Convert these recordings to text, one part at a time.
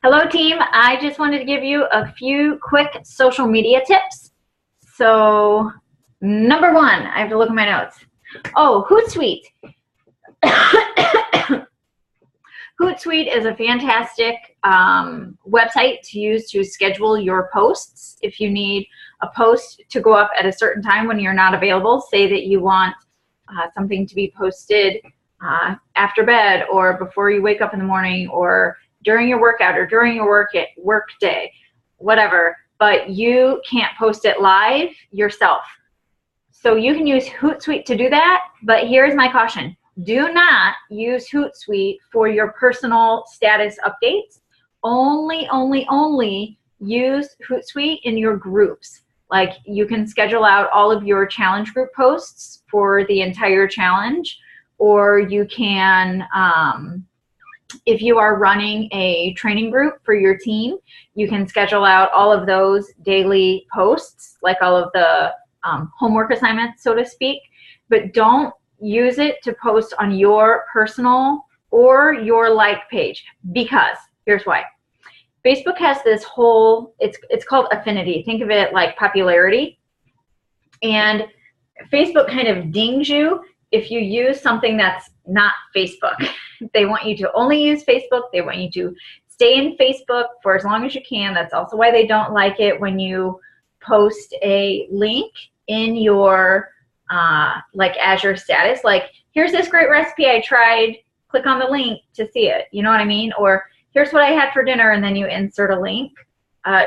Hello team, I just wanted to give you a few quick social media tips. So number one, I have to look at my notes. Oh, HootSuite. HootSuite is a fantastic website to use to schedule your posts. If you need a post to go up at a certain time when you're not available, say that you want something to be posted after bed or before you wake up in the morning or during your workout or during your work day, whatever, but you can't post it live yourself. So you can use HootSuite to do that, but here's my caution. Do not use HootSuite for your personal status updates. Only use HootSuite in your groups. Like you can schedule out all of your challenge group posts for the entire challenge, or you can, if you are running a training group for your team, you can schedule out all of those daily posts, like all of the homework assignments, so to speak, but don't use it to post on your personal or your like page, because here's why. Facebook has this whole, it's called affinity. Think of it like popularity. And Facebook kind of dings you if you use something that's not Facebook. They want you to only use Facebook. They want you to stay in Facebook for as long as you can. That's also why they don't like it when you post a link in your like Azure status. Like, here's this great recipe I tried. Click on the link to see it. You know what I mean? Or here's what I had for dinner, and then you insert a link.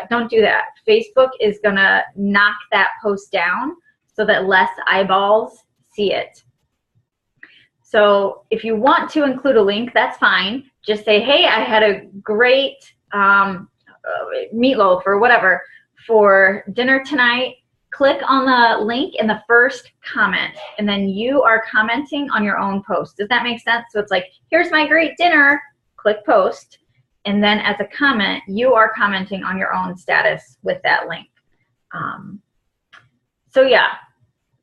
Don't do that. Facebook is going to knock that post down so that less eyeballs see it. So if you want to include a link, that's fine. Just say, hey, I had a great meatloaf or whatever for dinner tonight. Click on the link in the first comment, and then you are commenting on your own post. Does that make sense? So it's like, here's my great dinner, click post, and then as a comment, you are commenting on your own status with that link. So yeah,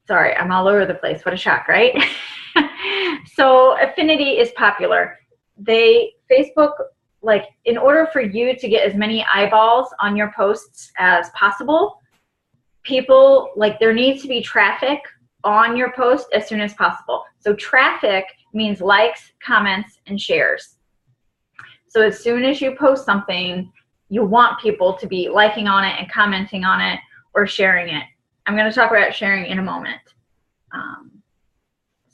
sorry, I'm all over the place. What a shock, right? So affinity is popular. Facebook, like, in order for you to get as many eyeballs on your posts as possible, people, like, there needs to be traffic on your post as soon as possible. So traffic means likes, comments, and shares. So as soon as you post something, you want people to be liking on it and commenting on it or sharing it. I'm going to talk about sharing in a moment.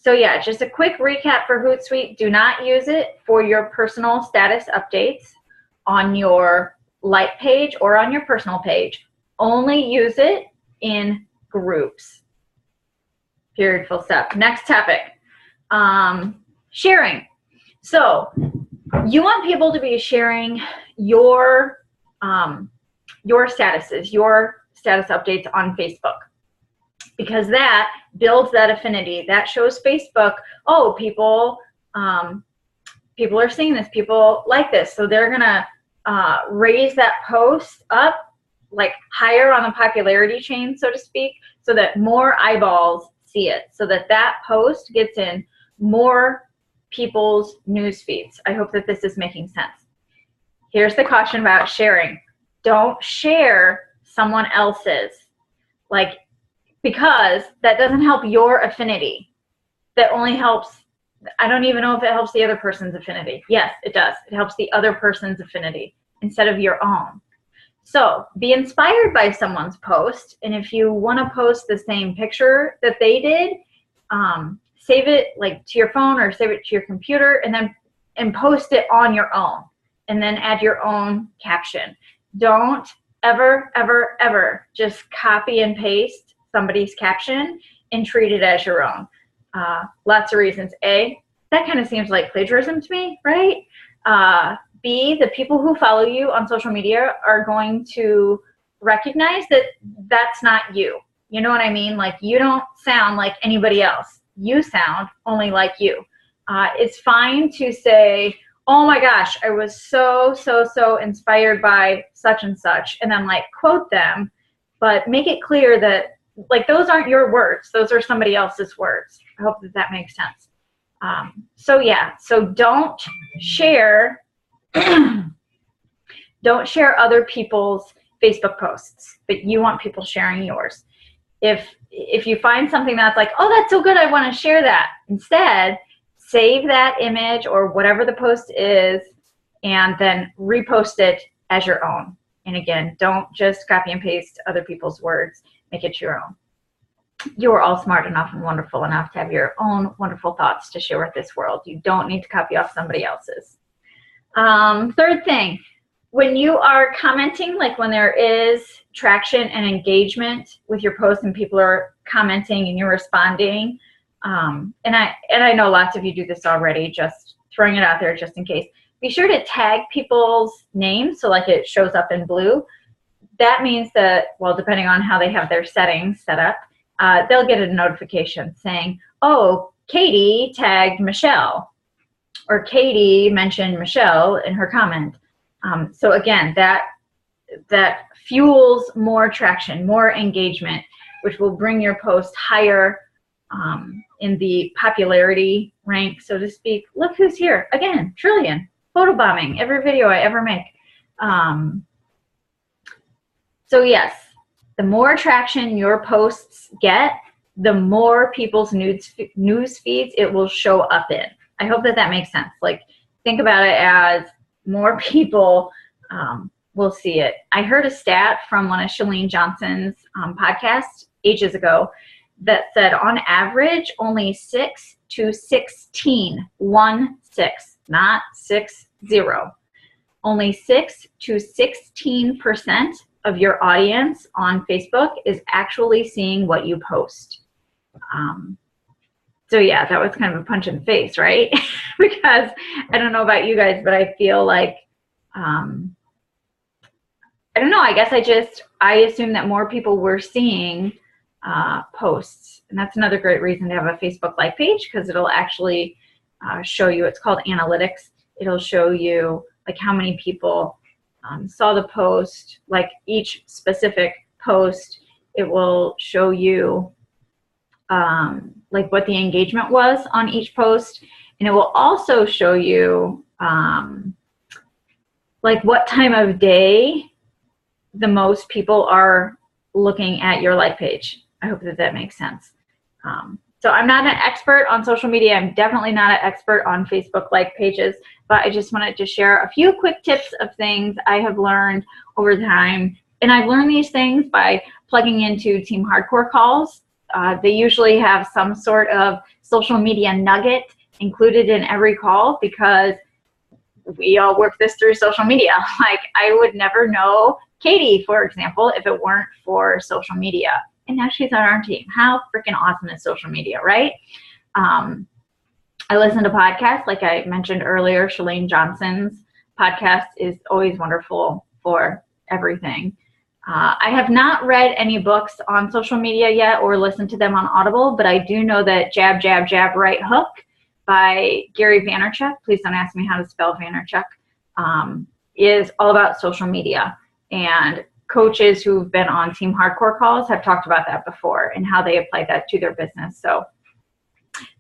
So yeah, just a quick recap for HootSuite. Do not use it for your personal status updates on your like page or on your personal page. Only use it in groups. Period, full stop. Next topic, sharing. So you want people to be sharing your statuses, your status updates on Facebook, because that builds that affinity. That shows Facebook, oh, people are seeing this, people like this, so they're gonna raise that post up like higher on the popularity chain, so to speak, so that more eyeballs see it, so that that post gets in more people's news feeds. I hope that this is making sense. Here's the caution about sharing. Don't share someone else's, like, because that doesn't help your affinity. That only helps, I don't even know if it helps the other person's affinity. Yes, it does. It helps the other person's affinity instead of your own. So be inspired by someone's post, and if you want to post the same picture that they did, save it like to your phone or save it to your computer, and post it on your own, and then add your own caption. Don't ever just copy and paste somebody's caption and treat it as your own. Lots of reasons. A, that kind of seems like plagiarism to me, right? B, the people who follow you on social media are going to recognize that that's not you. You know what I mean? Like, you don't sound like anybody else. You sound only like you. It's fine to say, oh my gosh, I was so inspired by such and such, and then like quote them, but make it clear that, like, those aren't your words. Those are somebody else's words. I hope that that makes sense. So yeah, so don't share Don't share other people's Facebook posts, but you want people sharing yours. If you find something that's like, oh, that's so good, I want to share that. Instead, save that image or whatever the post is, and then repost it as your own. And again, don't just copy and paste other people's words. Make it your own. You are all smart enough and wonderful enough to have your own wonderful thoughts to share with this world. You don't need to copy off somebody else's. Third thing, when you are commenting, like when there is traction and engagement with your post and people are commenting and you're responding, and I know lots of you do this already, just throwing it out there just in case. Be sure to tag people's names so like it shows up in blue. That means that, well, depending on how they have their settings set up, they'll get a notification saying, oh, Katie tagged Michelle, or Katie mentioned Michelle in her comment. So again, that fuels more traction, more engagement, which will bring your post higher in the popularity rank, so to speak. Look who's here. Again, trillion. Photobombing every video I ever make. So yes, the more traction your posts get, the more people's news feeds it will show up in. I hope that makes sense. Like, think about it as more people will see it. I heard a stat from one of Chalene Johnson's podcasts ages ago that said on average only 6 to 16, 1 6, not 6 0. Only 6 to 16% of your audience on Facebook is actually seeing what you post. So yeah, that was kind of a punch in the face, right? Because I don't know about you guys, but I feel like, I don't know, I guess I assume that more people were seeing posts. And that's another great reason to have a Facebook Live page, because it'll actually show you, it's called analytics. It'll show you like how many people saw the post, like each specific post. It will show you like what the engagement was on each post. And it will also show you like what time of day the most people are looking at your Live page. I hope that makes sense. So I'm not an expert on social media. I'm definitely not an expert on Facebook Live pages, but I just wanted to share a few quick tips of things I have learned over time. And I've learned these things by plugging into Team Hardcore calls. They usually have some sort of social media nugget included in every call, because we all work this through social media. Like, I would never know Katie, for example, if it weren't for social media. And now she's on our team. How freaking awesome is social media, right? I listen to podcasts, like I mentioned earlier. Chalene Johnson's podcast is always wonderful for everything. I have not read any books on social media yet or listened to them on Audible, but I do know that Jab, Jab, Jab, Right Hook by Gary Vaynerchuk, please don't ask me how to spell Vaynerchuk, is all about social media. And coaches who've been on Team Hardcore calls have talked about that before and how they apply that to their business. So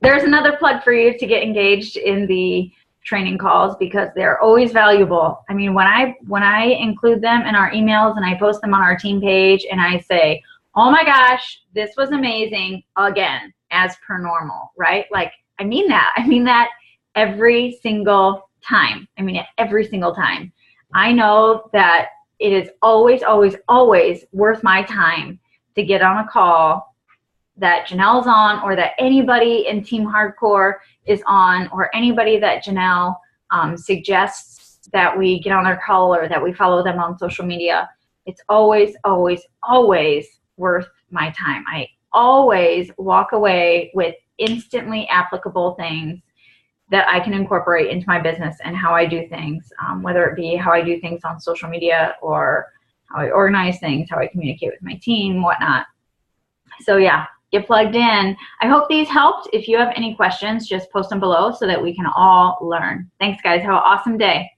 there's another plug for you to get engaged in the training calls, because they're always valuable. I mean, when I include them in our emails and I post them on our team page and I say, oh my gosh, this was amazing again, as per normal, right? Like, I mean that every single time. I mean it every single time. I know that it is always, always, always worth my time to get on a call that Janelle's on, or that anybody in Team Hardcore is on, or anybody that Janelle suggests that we get on their call or that we follow them on social media. It's always, always, always worth my time. I always walk away with instantly applicable things that I can incorporate into my business and how I do things, whether it be how I do things on social media or how I organize things, how I communicate with my team, whatnot. So yeah, get plugged in. I hope these helped. If you have any questions, just post them below so that we can all learn. Thanks, guys. Have an awesome day.